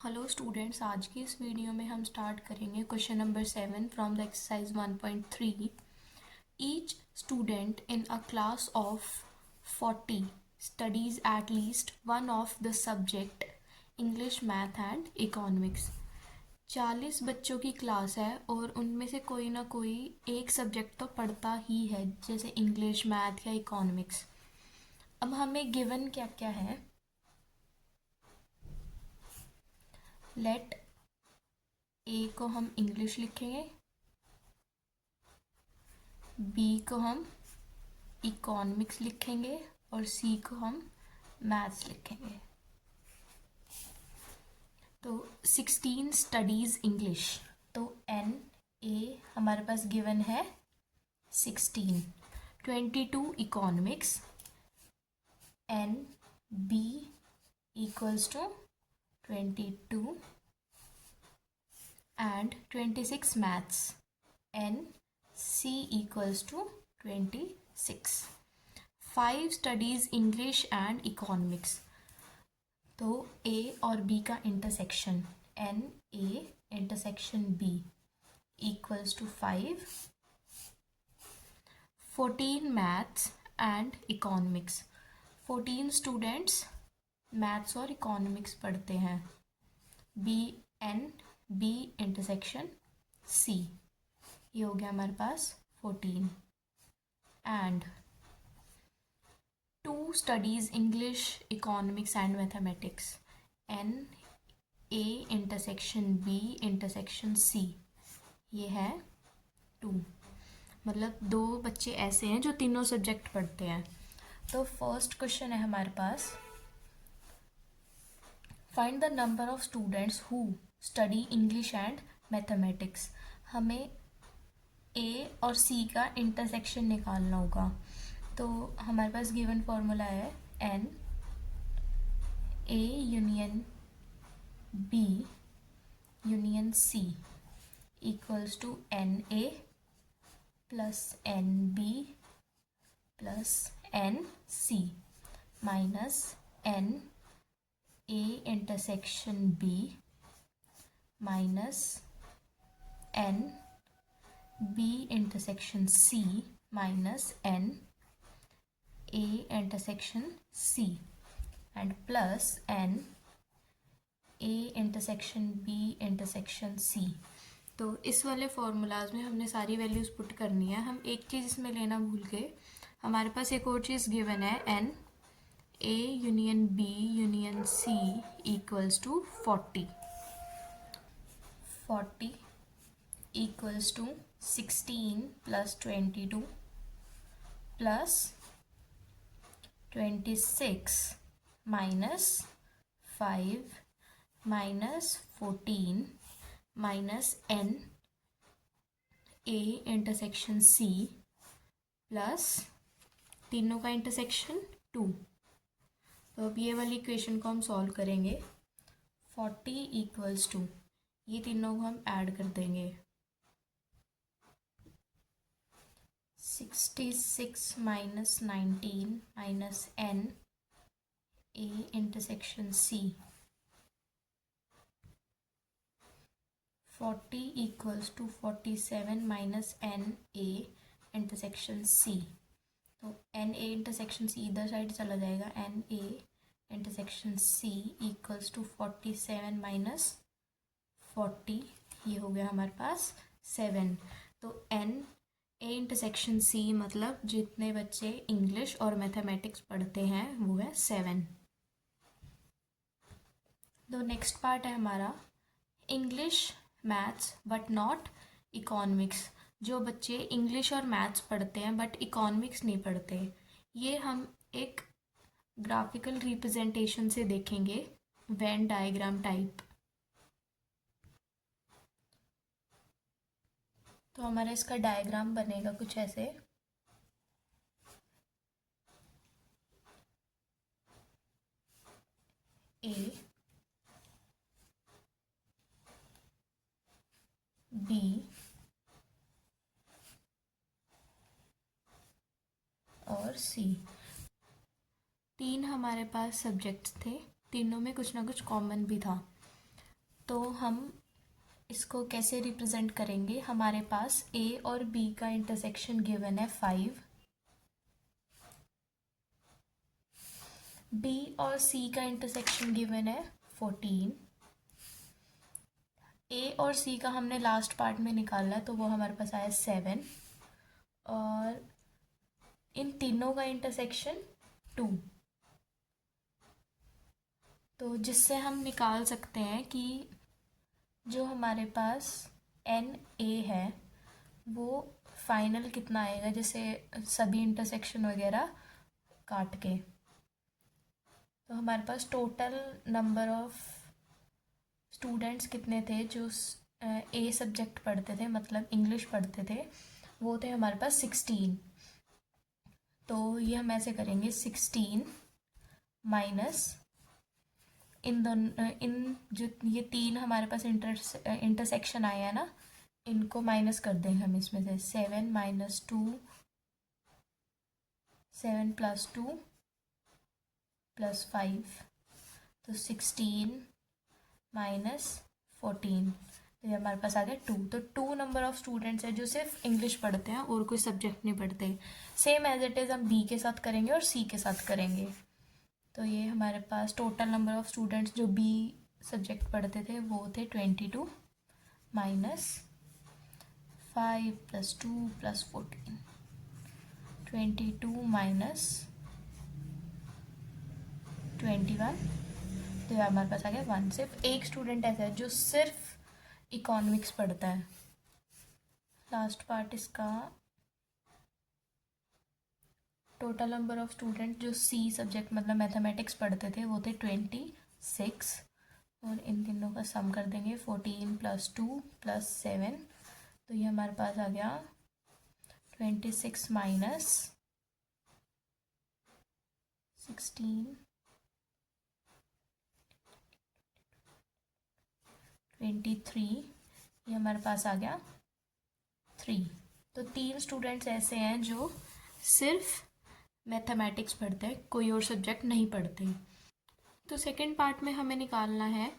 Hello students, आज की इस वीडियो में हम स्टार्ट करेंगे question number 7 from the exercise 1.3। Each student in a class of 40 studies at least one of the subject English, math and economics. 40 बच्चों की class है और उनमें से कोई ना कोई एक सब्जेक्ट तो पढ़ता ही है, जैसे इंग्लिश, मैथ या इकोनॉमिक्स। अब हमें गिवन क्या क्या है। लेट ए को हम इंग्लिश लिखेंगे, बी को हम इकोनॉमिक्स लिखेंगे और सी को हम मैथ्स लिखेंगे। तो 16 स्टडीज़ इंग्लिश, तो एन ए हमारे पास गिवन है 16। 22 economics, n B equals to 22 and 26 maths, n C equals to 26। 5 studies English and economics, तो ए और बी का intersection n A intersection B equals to 5। 14 maths and economics, 14 students maths और economics पढ़ते हैं। B n B intersection C, ये हो गया हमारे पास 14। And 2 studies English, economics and mathematics, n A intersection B intersection C, ये है 2। मतलब 2 बच्चे ऐसे हैं जो तीनों सब्जेक्ट पढ़ते हैं। तो फर्स्ट क्वेश्चन है हमारे पास, find the number of students who study English and mathematics. हमें ए और सी का इंटरसेक्शन निकालना होगा। तो हमारे पास गिवन फॉर्मूला है n A union B union C equals to n A plus n B plus n C minus n A intersection B minus n B intersection C minus n A intersection C and plus n A intersection B intersection C. तो इस वाले formulas में हमने सारी values put करनी है। हम एक चीज़ इसमें लेना भूल गए, हमारे पास एक और चीज़ गिवन है n A union B union C equals to 40 equals to 16 plus 22 plus 26 minus 5 minus 14 minus n A intersection C plus तीनों का इंटरसेक्शन 2। तो अब ये वाली इक्वेशन को हम सॉल्व करेंगे। 40 इक्वल्स टू, ये तीनों को हम ऐड कर देंगे, 66 minus 19 minus n A intersection C, 40 equals to 47 minus n A intersection C. तो एन ए इंटरसेक्शन सी इधर साइड चला जाएगा, n A intersection C equals to 47 minus 40, ये हो गया हमारे पास 7। तो एन ए इंटरसेक्शन सी मतलब जितने बच्चे इंग्लिश और मैथमेटिक्स पढ़ते हैं वो है 7। तो नेक्स्ट पार्ट है हमारा English, maths but not economics. जो बच्चे इंग्लिश और मैथ्स पढ़ते हैं बट इकोनॉमिक्स नहीं पढ़ते, ये हम एक ग्राफिकल रिप्रेजेंटेशन से देखेंगे, वेन डायग्राम टाइप। तो हमारा इसका डायग्राम बनेगा कुछ ऐसे। ए बी और सी, 3 हमारे पास सब्जेक्ट्स थे, तीनों में कुछ ना कुछ कॉमन भी था। तो हम इसको कैसे रिप्रेजेंट करेंगे, हमारे पास ए और बी का इंटरसेक्शन गिवन है 5, बी और सी का इंटरसेक्शन गिवन है 14, ए और सी का हमने लास्ट पार्ट में निकाला है तो वो हमारे पास आया 7, और इन तीनों का इंटरसेक्शन 2। तो जिससे हम निकाल सकते हैं कि जो हमारे पास एन ए है वो फाइनल कितना आएगा, जैसे सभी इंटरसेक्शन वगैरह काट के। तो हमारे पास टोटल नंबर ऑफ स्टूडेंट्स कितने थे जो ए सब्जेक्ट पढ़ते थे, मतलब इंग्लिश पढ़ते थे, वो थे हमारे पास 16। तो ये हम ऐसे करेंगे 16 माइनस इन जो ये 3 हमारे पास इंटरसेक्शन आया है ना, इनको माइनस कर देंगे हम इसमें से। 7 माइनस 2, 7 प्लस 2 प्लस 5, तो 16 माइनस 14, तो ये हमारे पास आ गया 2। तो 2 नंबर ऑफ स्टूडेंट्स है जो सिर्फ इंग्लिश पढ़ते हैं और कोई सब्जेक्ट नहीं पढ़ते। सेम एज इट इज़ हम बी के साथ करेंगे और सी के साथ करेंगे। तो ये हमारे पास टोटल नंबर ऑफ स्टूडेंट्स जो बी सब्जेक्ट पढ़ते थे वो थे 22 माइनस 5 प्लस 2 प्लस 14, 22 माइनस 21, तो ये हमारे पास आ गया 1। सिर्फ एक स्टूडेंट ऐसा है जो सिर्फ इकोनॉमिक्स पढ़ता है। लास्ट पार्ट इसका टोटल नंबर ऑफ स्टूडेंट जो सी सब्जेक्ट मतलब मैथमेटिक्स पढ़ते थे वो थे 26, और इन तीनों का सम कर देंगे 14 प्लस 2 प्लस 7, तो ये हमारे पास आ गया 26 माइनस 16, 23, ये हमारे पास आ गया 3। तो 3 स्टूडेंट्स ऐसे हैं जो सिर्फ मैथमेटिक्स पढ़ते हैं, कोई और सब्जेक्ट नहीं पढ़ते। तो सेकंड पार्ट में हमें निकालना है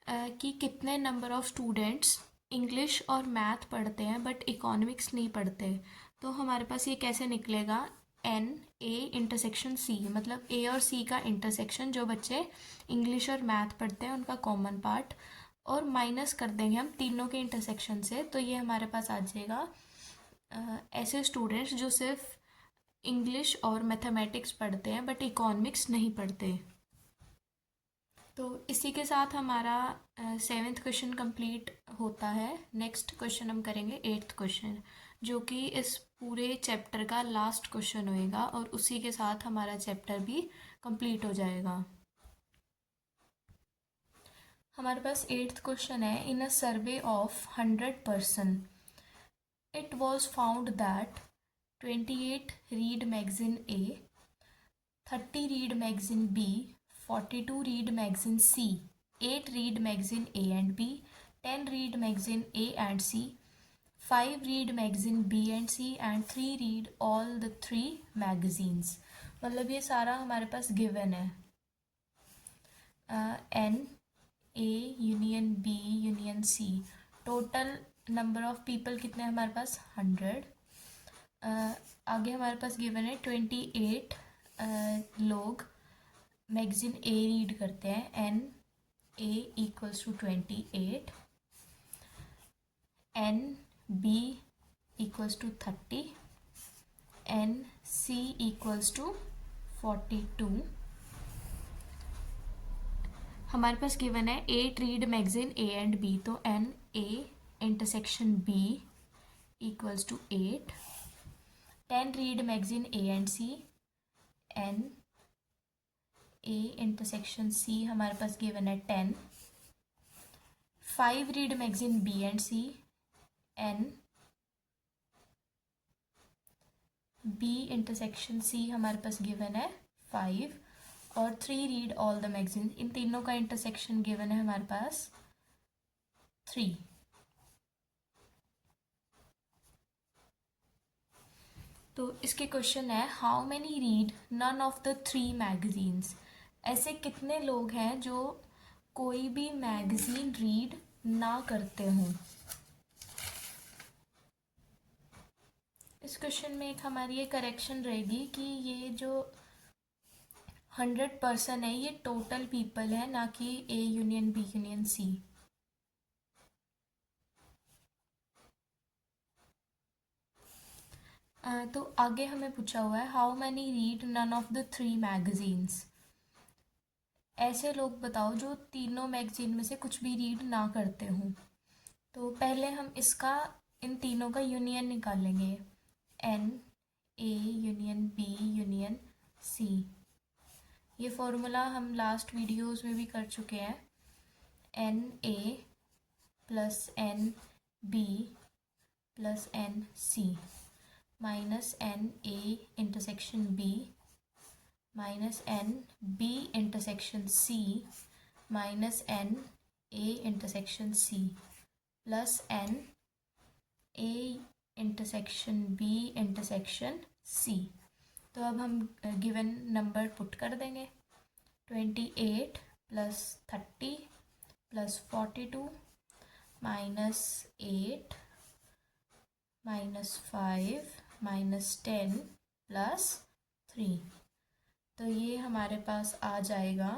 कि कितने नंबर ऑफ स्टूडेंट्स इंग्लिश और मैथ पढ़ते हैं बट इकोनॉमिक्स नहीं पढ़ते। तो हमारे पास ये कैसे निकलेगा, एन ए इंटरसेक्शन सी, मतलब ए और सी का इंटरसेक्शन, जो बच्चे इंग्लिश और मैथ पढ़ते हैं उनका कॉमन पार्ट, और माइनस कर देंगे हम तीनों के इंटरसेक्शन से। तो ये हमारे पास आ जाएगा ऐसे स्टूडेंट्स जो सिर्फ इंग्लिश और मैथमेटिक्स पढ़ते हैं बट इकोनॉमिक्स नहीं पढ़ते। तो इसी के साथ हमारा 7th क्वेश्चन कंप्लीट होता है। नेक्स्ट क्वेश्चन हम करेंगे 8th क्वेश्चन, जो कि इस पूरे चैप्टर का लास्ट क्वेश्चन होएगा, और उसी के साथ हमारा चैप्टर भी कंप्लीट हो जाएगा। हमारे पास 8th क्वेश्चन है, in a survey of 100 person it was found that 28 read magazine A, 30 read magazine B, 42 read magazine C, 8 read magazine A and B, 10 read magazine A and C, 5 read magazine B and C, and 3 read all the 3 magazines। मतलब ये सारा हमारे पास given है। N A union B union C, total number of people कितने हैं हमारे पास 100। आगे हमारे पास गिवन है 28 लोग मैगज़ीन ए रीड करते हैं। N A equals to 28, n B equals to 30, n C equals to 42। हमारे पास गिवन है 8 read magazine A and B, तो n A intersection B equals to 8, 10 read magazine A and C, N A intersection C हमारे पास given है 10, 5 read magazine B and C, N B intersection C हमारे पास given है 5, और 3 read all the magazines, इन तीनों का इंटरसेक्शन गिवन है हमारे पास 3। तो इसके क्वेश्चन है, how many read none of the 3 magazines, ऐसे कितने लोग हैं जो कोई भी मैगजीन रीड ना करते हों। इस क्वेश्चन में एक हमारी ये करेक्शन रहेगी कि ये जो 100% है ये टोटल पीपल है, ना कि A union B union C। तो आगे हमें पूछा हुआ है how many read none of the 3 magazines. ऐसे लोग बताओ जो तीनों मैगजीन में से कुछ भी रीड ना करते हों। तो पहले हम इसका इन तीनों का यूनियन निकालेंगे, N A union B union C। ये फॉर्मूला हम लास्ट वीडियोस में भी कर चुके हैं। N A plus N B plus N C minus N A intersection B minus N B intersection C minus N A intersection C plus N A intersection B intersection C। तो अब हम given number put कर देंगे। 28 plus 30 plus 42 minus 8 minus 5 minus 10 plus 3। तो ये हमारे पास आ जाएगा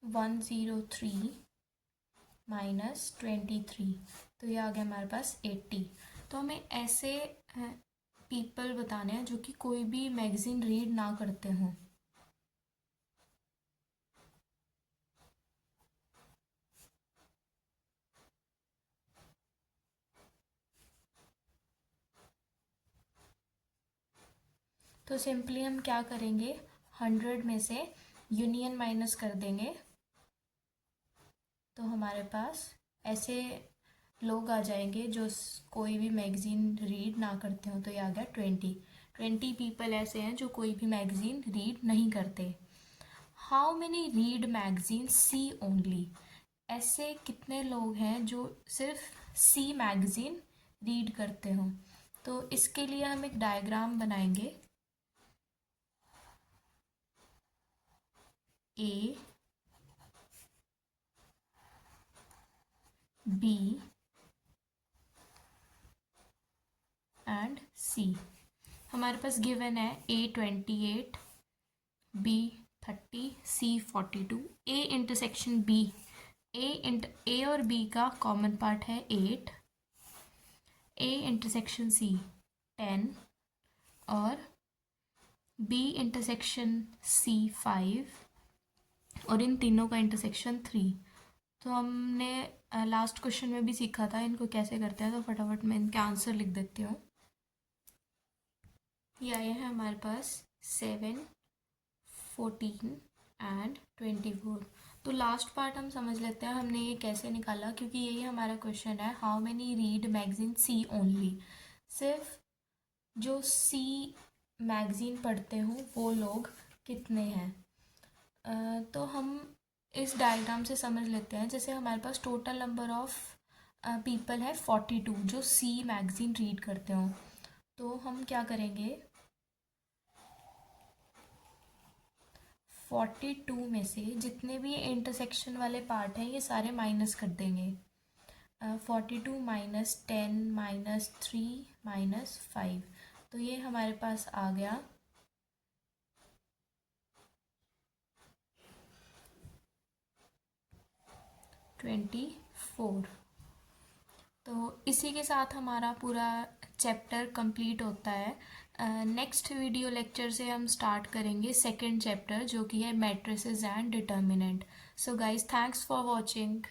103 minus 23। तो ये आ गया हमारे पास 80। तो हमें ऐसे पीपल बताने हैं जो कि कोई भी मैगजीन रीड ना करते हों। तो सिंपली हम क्या करेंगे, 100 में से यूनियन माइनस कर देंगे। तो हमारे पास ऐसे लोग आ जाएंगे जो कोई भी मैगज़ीन रीड ना करते हो। तो ये आ गया 20 पीपल ऐसे हैं जो कोई भी मैगज़ीन रीड नहीं करते। How many read magazine C only. ऐसे कितने लोग हैं जो सिर्फ सी मैगज़ीन रीड करते हों। तो इसके लिए हम एक डायग्राम बनाएंगे। A B and C। हमारे पास गिवन है A 28 B 30 C 42। A intersection B, A और B का कॉमन पार्ट है 8। A इंटरसेक्शन C 10 और B इंटरसेक्शन C 5 और इन तीनों का इंटरसेक्शन 3। तो हमने लास्ट क्वेश्चन में भी सीखा था इनको कैसे करते हैं। तो फटाफट मैं इनके आंसर लिख देती हूँ। ये आए हैं हमारे पास 7, 14 एंड 24। तो लास्ट पार्ट हम समझ लेते हैं हमने ये कैसे निकाला, क्योंकि यही हमारा क्वेश्चन है how many read magazine C only. सिर्फ जो सी मैगजीन पढ़ते हो वो लोग कितने हैं। तो हम इस डायग्राम से समझ लेते हैं। जैसे हमारे पास टोटल नंबर ऑफ पीपल है 42 जो सी मैगजीन रीड करते हो। तो हम क्या करेंगे, 42 में से जितने भी इंटरसेक्शन वाले पार्ट हैं ये सारे माइनस कर देंगे। 42 माइनस 10 माइनस 3 माइनस 5। तो ये हमारे पास आ गया 24। तो इसी के साथ हमारा पूरा चैप्टर कंप्लीट होता है। नेक्स्ट वीडियो लेक्चर से हम स्टार्ट करेंगे सेकंड चैप्टर जो कि है matrices and determinant. So guys, thanks for watching.